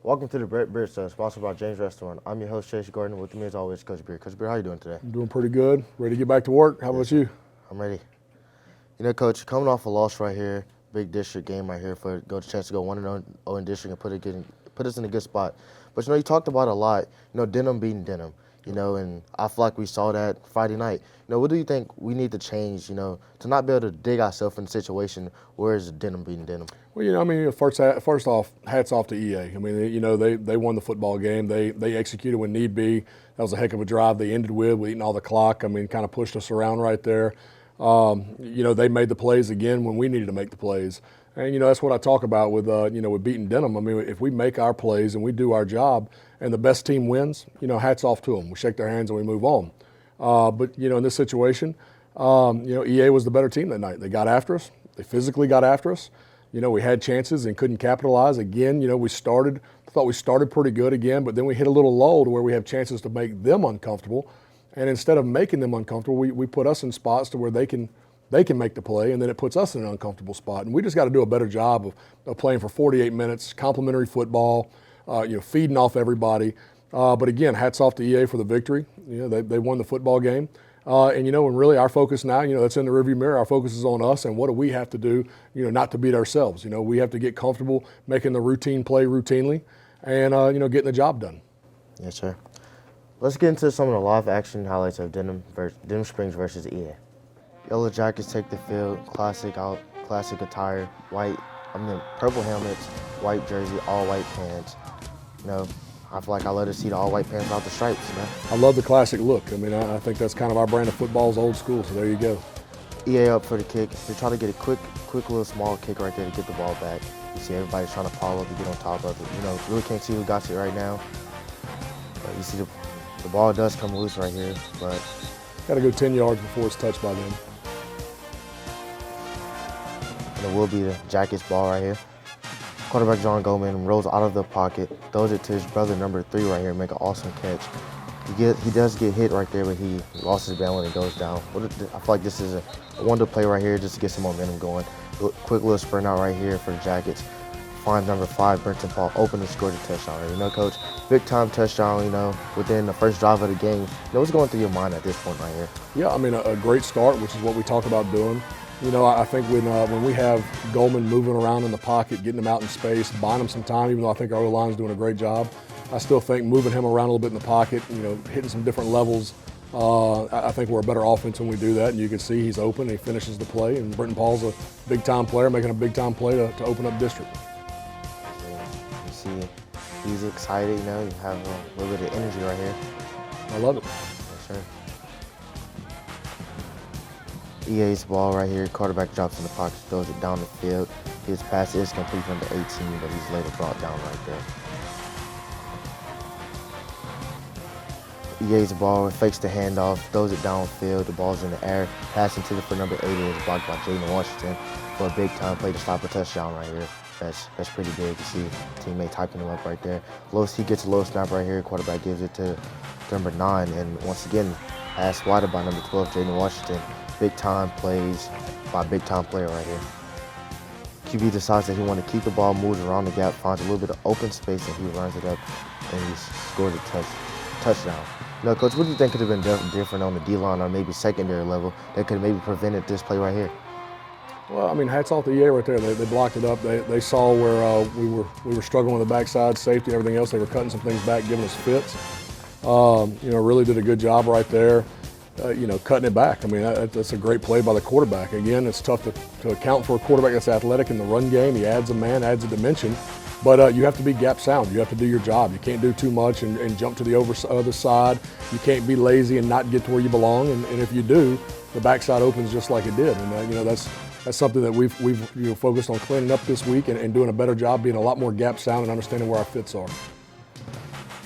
Welcome to the Brett Beer Show, sponsored by James Restaurant. I'm your host, Chase Gordon. With me, as always, Coach Beer. Coach Beer, how are you doing today? I'm doing pretty good. Ready to get back to work. How about you? I'm ready. You know, Coach, coming off a loss right here, big district game right here for a chance to go 1-0 in district and put us in a good spot. But, you know, you talked about it a lot, Denham beating Denham, and I feel like we saw that Friday night. What do you think we need to change, to not be able to dig ourselves in a situation where is Denham beating Denham? Well, first off, hats off to EA. They won the football game. They executed when need be. That was a heck of a drive they ended with eating all the clock. Kind of pushed us around right there. They made the plays again when we needed to make the plays. And, that's what I talk about with beating Denham. If we make our plays and we do our job and the best team wins, hats off to them. We shake their hands and we move on. But in this situation, EA was the better team that night. They got after us. They physically got after us. We had chances and couldn't capitalize. Again, thought we started pretty good again, but then we hit a little lull to where we have chances to make them uncomfortable. And instead of making them uncomfortable, we put us in spots to where they can make the play, and then it puts us in an uncomfortable spot. And we just got to do a better job of playing for 48 minutes, complimentary football, feeding off everybody. But again, hats off to EA for the victory. They won the football game. And really our focus now, that's in the rearview mirror. Our focus is on us and what do we have to do, not to beat ourselves. We have to get comfortable making the routine play routinely and, getting the job done. Yes, sir. Let's get into some of the live action highlights of Denham Springs versus EA. Yellow Jackets take the field, classic attire, purple helmets, white jersey, all white pants. I feel like I love to see the all white pants without the stripes, I love the classic look. I think that's kind of our brand of football is old school, so there you go. EA up for the kick. They try to get a quick little small kick right there to get the ball back. You see everybody's trying to pile up to get on top of it. Really can't see who got it right now. But you see the ball does come loose right here, but got to go 10 yards before it's touched by them. And it will be the Jackets ball right here. Quarterback John Goldman rolls out of the pocket, throws it to his brother, number 3 right here, make an awesome catch. He does get hit right there, but he lost his balance and goes down. I feel like this is a wonder play right here just to get some momentum going. Quick little sprint out right here for the Jackets. Finds number 5, Brenton Paul, open and scored a touchdown. Coach, big time touchdown, within the first drive of the game. What's going through your mind at this point right here? Yeah, a great start, which is what we talk about doing. I think when we have Goldman moving around in the pocket, getting him out in space, buying him some time, even though I think our O-line is doing a great job, I still think moving him around a little bit in the pocket, hitting some different levels, I think we're a better offense when we do that. And you can see he's open, he finishes the play, and Brenton Paul's a big-time player, making a big-time play to open up district. You see he's excited, you have a little bit of energy right here. I love it. Yes, sir. EA's ball right here, quarterback drops in the pocket, throws it down the field. His pass is complete from the 18, but he's later brought down right there. EA's ball fakes the handoff, throws it downfield, the ball's in the air, passing to for number 8 is blocked by Jaden Washington for a big time play to stop a touchdown right here. That's pretty big to see teammate typing him up right there. He gets a low snap right here, quarterback gives it to number 9, and once again, pass wider by number 12, Jaden Washington. Big time plays by a big time player right here. QB decides that he wants to keep the ball, moves around the gap, finds a little bit of open space, and he runs it up, and he scores a touchdown. Coach, what do you think could have been different on the D-line or maybe secondary level that could have maybe prevented this play right here? Well, hats off to EA right there. They blocked it up. They saw where we were struggling with the backside, safety, everything else. They were cutting some things back, giving us fits. Really did a good job right there. Cutting it back. That's a great play by the quarterback. Again, it's tough to account for a quarterback that's athletic in the run game. He adds a man, adds a dimension, but you have to be gap sound. You have to do your job. You can't do too much and jump to the other side. You can't be lazy and not get to where you belong. And if you do, the backside opens just like it did. And that's something that we've focused on cleaning up this week and doing a better job, being a lot more gap sound and understanding where our fits are.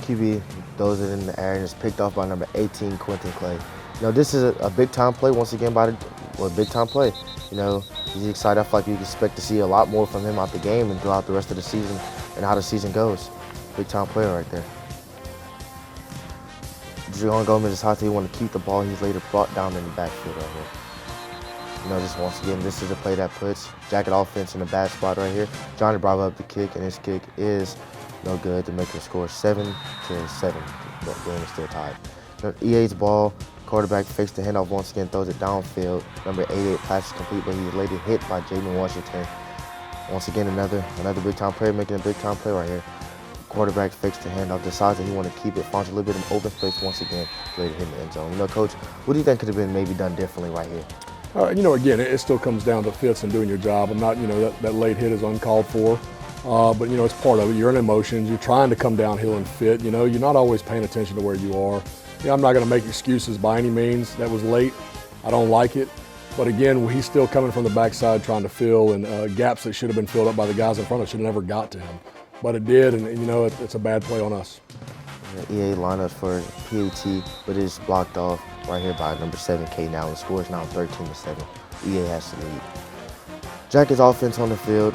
QB throws it in the air and it's picked off by number 18, Quentin Clay. This is a big-time play once again big-time play. He's excited. I feel like you expect to see a lot more from him out the game and throughout the rest of the season and how the season goes. Big-time player right there. John Goldman decides he wants to keep the ball. He's later brought down in the backfield right here. Just once again, this is a play that puts Jacket offense in a bad spot right here. Johnny Bravo up the kick, and his kick is no good to make the score 7-7. The game is still tied. EA's ball. Quarterback fakes the handoff once again, throws it downfield. Number 88 pass is complete, but he's later hit by Jaden Washington. Once again, another big time play, making a big time play right here. Quarterback fakes the handoff, decides that he wants to keep it, finds a little bit of open space once again, later hit the end zone. Coach, what do you think could have been maybe done differently right here? Again, it still comes down to fits and doing your job. I'm not, that late hit is uncalled for. But, it's part of it. You're in emotions. You're trying to come downhill and fit. You're not always paying attention to where you are. I'm not going to make excuses by any means. That was late. I don't like it. But again, he's still coming from the backside trying to fill and gaps that should have been filled up by the guys in front of us should have never got to him. But it did, and it's a bad play on us. EA lineup for PAT, but it's blocked off right here by number 7, K now. The score is now 13-7. EA has the lead. Jackets offense on the field.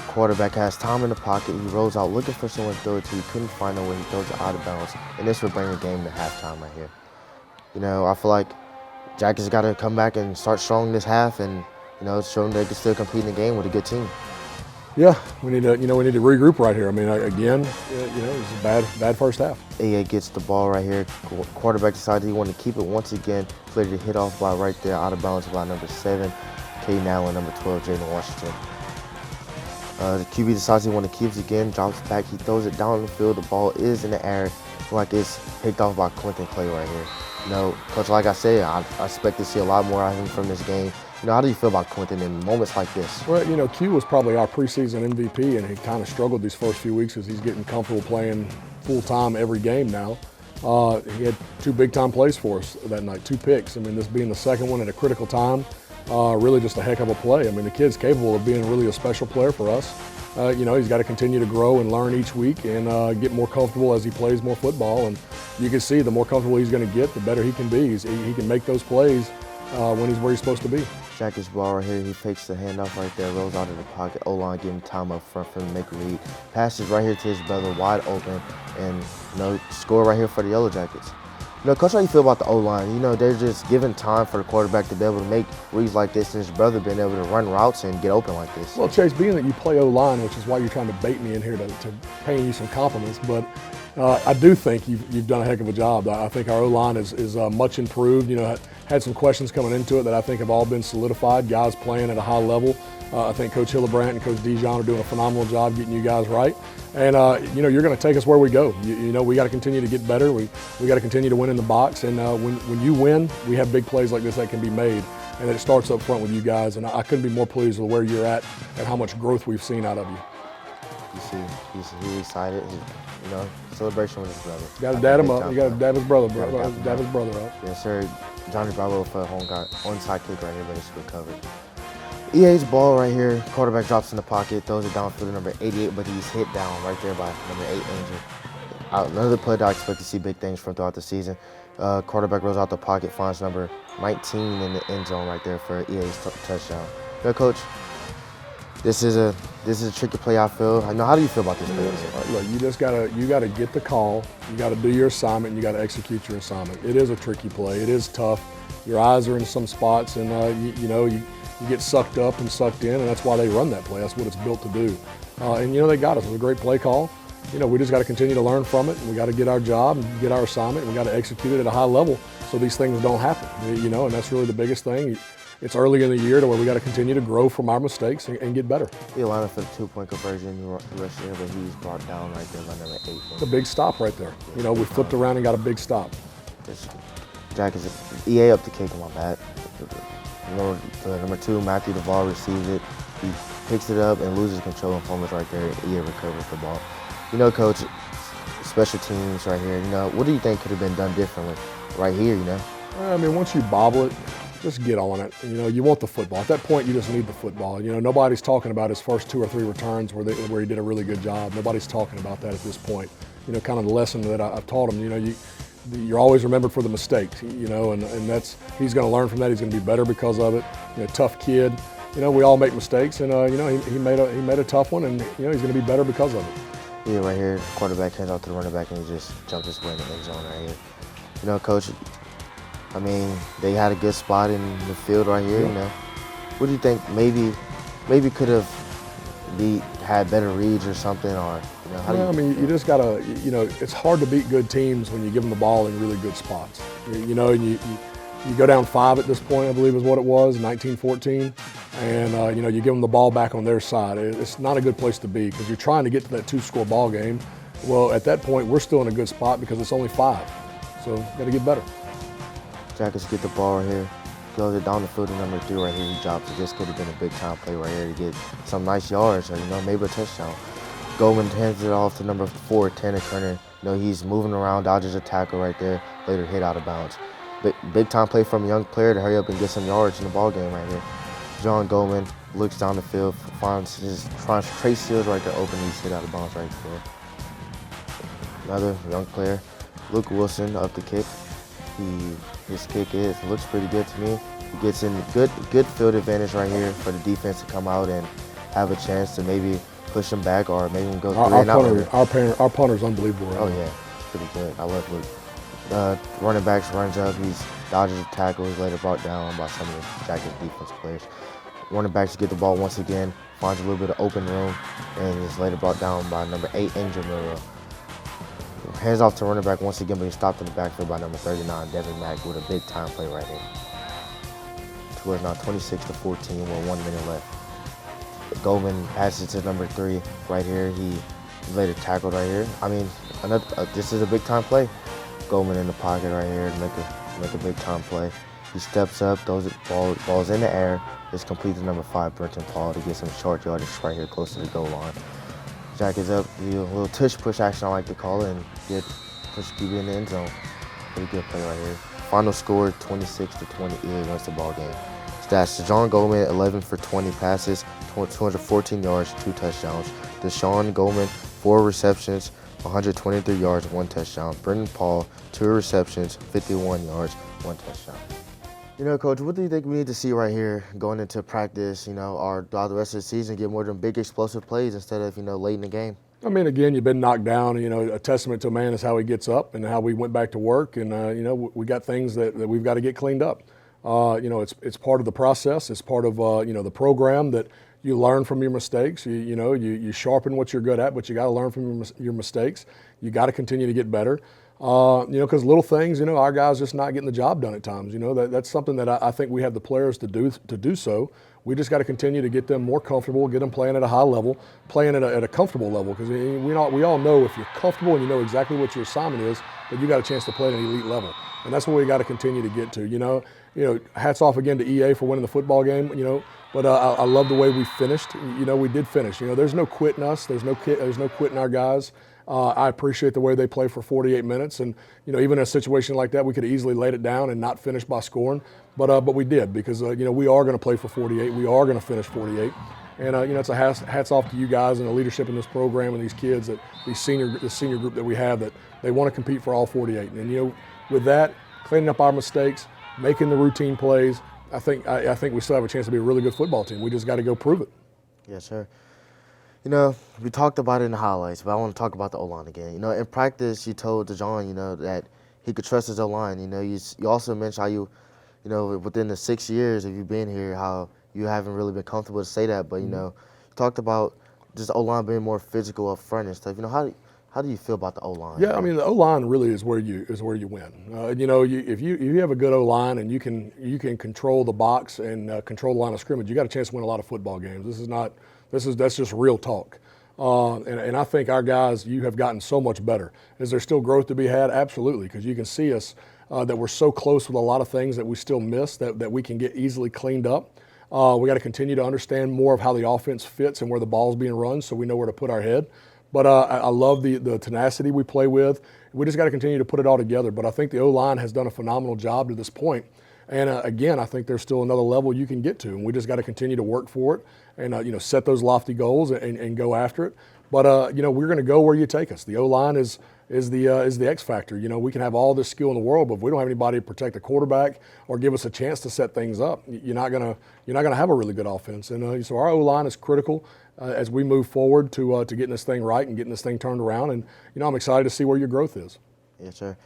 Quarterback has time in the pocket. He rolls out looking for someone to throw it to. He couldn't find no way. He throws it out of bounds. And this would bring the game to halftime right here. I feel like Jackets got to come back and start strong this half and, show them they can still compete in the game with a good team. Yeah, we need to regroup right here. Again, it's a bad first half. EA gets the ball right here. Quarterback decides he wanted to keep it once again. Played to hit off by right there, out of bounds by number 7, K now, and number 12, Jaden Washington. The QB decides he wants to keep it again, drops back, he throws it down the field, the ball is in the air, like it's picked off by Quentin Clay right here. Coach, like I said, I expect to see a lot more out of him from this game. How do you feel about Quentin in moments like this? Well, Q was probably our preseason MVP, and he kind of struggled these first few weeks as he's getting comfortable playing full-time every game now. He had 2 big-time plays for us that night, 2 picks. This being the second one at a critical time. Really just a heck of a play. The kid's capable of being really a special player for us. He's got to continue to grow and learn each week and get more comfortable as he plays more football. And you can see the more comfortable he's going to get, the better he can be. He can make those plays when he's where he's supposed to be. Jackets ball right here. He fakes the handoff right there, rolls out of the pocket. O-line giving time up front for him to make a read. Passes right here to his brother, wide open, and score right here for the Yellow Jackets. Coach, how you feel about the O-line? They're just giving time for the quarterback to be able to make reads like this, and his brother being able to run routes and get open like this. Well, Chase, being that you play O-line, which is why you're trying to bait me in here to paying you some compliments, but I do think you've done a heck of a job. I think our O-line is much improved. Had some questions coming into it that I think have all been solidified. Guys playing at a high level. I think Coach Hillebrandt and Coach Dijon are doing a phenomenal job getting you guys right. And, you're going to take us where we go. We got to continue to get better. We got to continue to win in the box. And when you win, we have big plays like this that can be made. And it starts up front with you guys. And I couldn't be more pleased with where you're at and how much growth we've seen out of you. You see, he's excited. Celebration with his brother. You got to dab him up. You got to dab his brother, bro. Dab his brother up. Yes, sir. Johnny Bravo for a onside kick right here, but it's recovered. EA's ball right here. Quarterback drops in the pocket, throws it downfield to number 88, but he's hit down right there by number 8, Angel. Another play that I expect to see big things from throughout the season. Quarterback rolls out the pocket, finds number 19 in the end zone right there for EA's touchdown. Coach, this is a tricky play, I feel. How do you feel about this play? Look, you gotta get the call. You gotta do your assignment. And you gotta execute your assignment. It is a tricky play. It is tough. Your eyes are in some spots, and you get sucked up and sucked in, and that's why they run that play. That's what it's built to do. And they got us. It was a great play call. We just got to continue to learn from it, and we got to get our job and get our assignment, and we got to execute it at a high level so these things don't happen. And that's really the biggest thing. It's early in the year to where we got to continue to grow from our mistakes and get better. He lined up for the 2-point conversion. He rushed in, but he's brought down right there by number 8. It's a big stop right there. We flipped around and got a big stop. Jackets, EA up to kick him, my bad. Number 2, Matthew Duvall receives it. He picks it up and loses control and fumbles right there. EA recovers the ball. Coach, special teams right here. What do you think could have been done differently right here, Once you bobble it, just get on it. You want the football. At that point, you just need the football. Nobody's talking about his first 2 or 3 returns where he did a really good job. Nobody's talking about that at this point. Kind of the lesson that I've taught him, you're always remembered for the mistakes, and that's, he's going to learn from that. He's going to be better because of it. Tough kid. We all make mistakes, and he made a tough one, and he's going to be better because of it. Yeah, right here, quarterback hands out to the running back, and he just jumped his way in the end zone right here. Coach, they had a good spot in the field right here. What do you think? Maybe could have had better reads or something, or How do you, I mean, you just gotta, it's hard to beat good teams when you give them the ball in really good spots. You go down 5 at this point, I believe is what it was, 19-14, and you give them the ball back on their side. It's not a good place to be because you're trying to get to that 2-score ball game. Well, at that point, we're still in a good spot because it's only 5, so got to get better. Jackets get the ball right here, goes it down the field to number 3 right here. He drops it. This could have been a big time play right here to get some nice yards or maybe a touchdown. Goldman hands it off to number 4, Tanner Kerner. He's moving around, dodges a tackle right there, later hit out of bounds. Big time play from a young player to hurry up and get some yards in the ball game right here. John Goldman looks down the field, finds Trace Seals right there open. He's hit out of bounds right there. Another young player, Luke Wilson, up the kick. His kick looks pretty good to me. He gets in good field advantage right here for the defense to come out and have a chance to maybe push him back or maybe even go 3 and out. Our punter's unbelievable. Right Oh now. yeah, pretty good. I love Luke. Running backs runs up. He's dodges a tackle. He's later brought down by some of the Jackets defense players. Running backs get the ball once again, finds a little bit of open room, and is later brought down by number 8, Angel Murrow. Hands off to running back once again, but he's stopped in the backfield by number 39, Devin Mack, with a big time play right here. Score is now 26-14 with 1 minute left. Goldman passes to number 3 right here. He later tackled right here. I mean, this is a big time play. Goldman in the pocket right here to make a big time play. He steps up, throws it, ball's in the air. It's complete to number 5, Brenton Paul, to get some short yardage right here close to the goal line. Jack is up, a little tush push action I like to call it, and get push QB in the end zone. Pretty good play right here. Final score 26-20 wins the ball game. Stats: John Goldman 11 for 20 passes, 214 yards, 2 touchdowns. Deshaun Goldman 4 receptions, 123 yards, 1 touchdown. Brenton Paul 2 receptions, 51 yards, 1 touchdown. Coach, what do you think we need to see right here going into practice, or throughout the rest of the season, get more of them big explosive plays instead of, late in the game? I mean, again, you've been knocked down. A testament to a man is how he gets up and how we went back to work. And, we got things that we've got to get cleaned up. It's part of the process. It's part of, the program that you learn from your mistakes. You sharpen what you're good at, but you got to learn from your mistakes. You got to continue to get better. Because little things, our guys just not getting the job done at times. That's something that I think we have the players to do so. We just got to continue to get them more comfortable, get them playing at a high level, playing at a comfortable level. Because we all know if you're comfortable and you know exactly what your assignment is, that you got a chance to play at an elite level. And that's what we got to continue to get to. Hats off again to EA for winning the football game. But I love the way we finished. We did finish. There's no quitting us. There's no quitting our guys. I appreciate the way they play for 48 minutes, and even in a situation like that, we could have easily laid it down and not finish by scoring, but we did because we are going to play for 48. We are going to finish 48, and it's a hats off to you guys and the leadership in this program and these kids, that the senior group that we have, that they want to compete for all 48. And with that, cleaning up our mistakes, making the routine plays, I think we still have a chance to be a really good football team. We just got to go prove it. Yes, sir. We talked about it in the highlights, but I want to talk about the O-line again. In practice, you told DeJohn, that he could trust his O-line. You also mentioned how you within the 6 years of you being here, how you haven't really been comfortable to say that, but, you talked about just O-line being more physical up front and stuff. How do you feel about the O-line? Yeah, I mean, the O-line really is where you win. If you have a good O-line and you can control the box and control the line of scrimmage, you got a chance to win a lot of football games. That's just real talk. And I think our guys, you have gotten so much better. Is there still growth to be had? Absolutely, because you can see us that we're so close with a lot of things that we still miss that we can get easily cleaned up. We got to continue to understand more of how the offense fits and where the ball's being run, so we know where to put our head. But I love the tenacity we play with. We just got to continue to put it all together. But I think the O-line has done a phenomenal job to this point. And again, I think there's still another level you can get to, and we just got to continue to work for it and set those lofty goals and go after it. But we're going to go where you take us. The O-line is the X factor. We can have all this skill in the world, but if we don't have anybody to protect the quarterback or give us a chance to set things up, you're not gonna have a really good offense. And so our O-line is critical as we move forward to getting this thing right and getting this thing turned around. And I'm excited to see where your growth is. Yes, sir.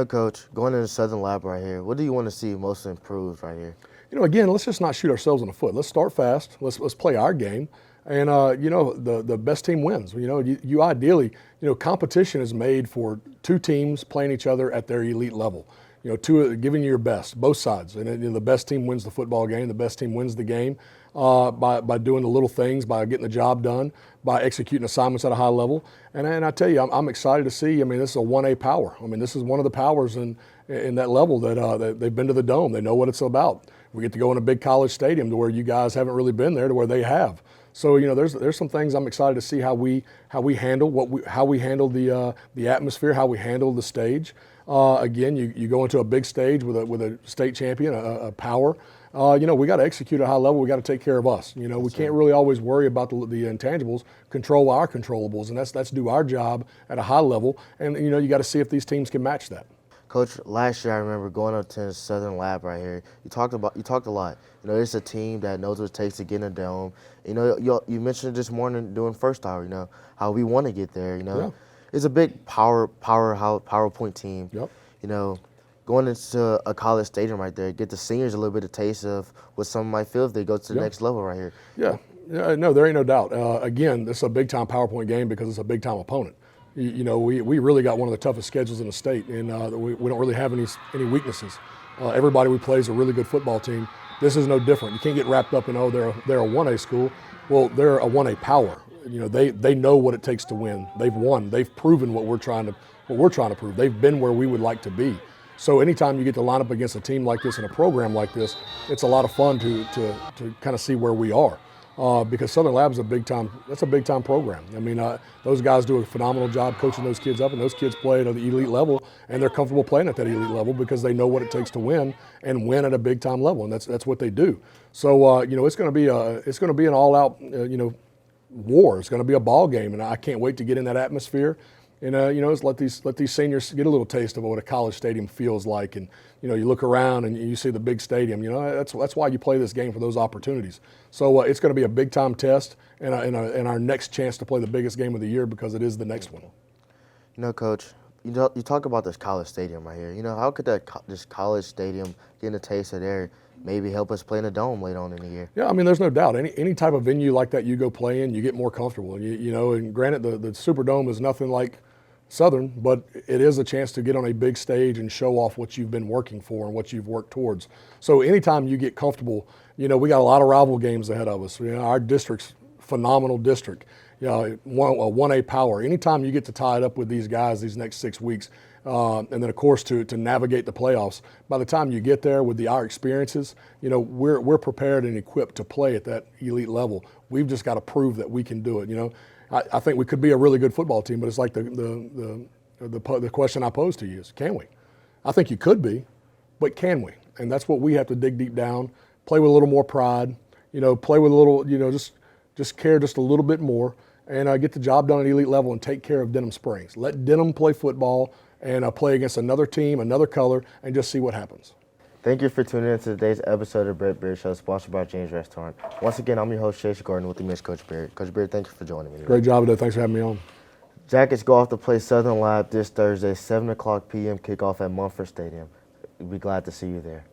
Coach, going into the Southern Lab right here, what do you want to see most improved right here? Again, let's just not shoot ourselves in the foot. Let's start fast. Let's play our game. And the best team wins. You ideally, competition is made for two teams playing each other at their elite level. Giving you your best, both sides, and the best team wins the football game. The best team wins the game by doing the little things, by getting the job done, by executing assignments at a high level. And I tell you, I'm excited to see. This is a 1A power. This is one of the powers in that level that they've been to the Dome. They know what it's about. We get to go in a big college stadium to where you guys haven't really been there, to where they have. So there's some things I'm excited to see how we handle the atmosphere, how we handle the stage. Again, you go into a big stage with a state champion, a power. We got to execute at a high level. We got to take care of us. We can't really always worry about the intangibles. Control our controllables, and that's do our job at a high level. And you got to see if these teams can match that. Coach, last year I remember going up to the Southern Lab right here. You talked a lot. It's a team that knows what it takes to get in a dome. You mentioned it this morning during first hour. How we want to get there. Yeah. It's a big PowerPoint team. Yep. Going into a college stadium right there, get the seniors a little bit of taste of what some might feel if they go to the next level right here. Yeah. No, there ain't no doubt. Again, this is a big time PowerPoint game because it's a big time opponent. We really got one of the toughest schedules in the state, and we don't really have any weaknesses. Everybody we play is a really good football team. This is no different. You can't get wrapped up in, they're a 1A school. Well, they're a 1A power. They know what it takes to win. They've won. They've proven what we're trying to prove. They've been where we would like to be. So anytime you get to line up against a team like this and a program like this, it's a lot of fun to kind of see where we are. Because Southern Lab is a big time program. Those guys do a phenomenal job coaching those kids up, and those kids play at the elite level, and they're comfortable playing at that elite level because they know what it takes to win and win at a big time level, and that's what they do. So it's going to be an all out war. It's going to be a ball game, and I can't wait to get in that atmosphere. And just let these seniors get a little taste of what a college stadium feels like. And you look around and you see the big stadium. That's why you play this game, for those opportunities. So it's going to be a big time test and our next chance to play the biggest game of the year, because it is the next one. Coach, you talk about this college stadium right here. How could this college stadium, getting a taste of there, maybe help us play in a dome later on in the year? Yeah, there's no doubt. Any type of venue like that you go play in, you get more comfortable. And granted, the Superdome is nothing like Southern, but it is a chance to get on a big stage and show off what you've been working for and what you've worked towards. So anytime you get comfortable, we got a lot of rival games ahead of us. Our district's phenomenal district. A 1A power. Anytime you get to tie it up with these guys these next 6 weeks, and then of course to navigate the playoffs, by the time you get there with our experiences, we're prepared and equipped to play at that elite level. We've just got to prove that we can do it. I think we could be a really good football team, but it's like the question I posed to you is, can we? I think you could be, but can we? And that's what we have to dig deep down, play with a little more pride, play with a little, just care just a little bit more, and get the job done at elite level and take care of Denham Springs. Let Denham play football and play against another team, another color, and just see what happens. Thank you for tuning in to today's episode of Brett Beard Show, sponsored by James Restaurant. Once again, I'm your host, Chase Gordon, with the Miss Coach Beard. Coach Beard, thank you for joining me today. Great job today. Thanks for having me on. Jackets go off to play Southern Lab this Thursday, 7 o'clock p.m. kickoff at Mumford Stadium. We'll be glad to see you there.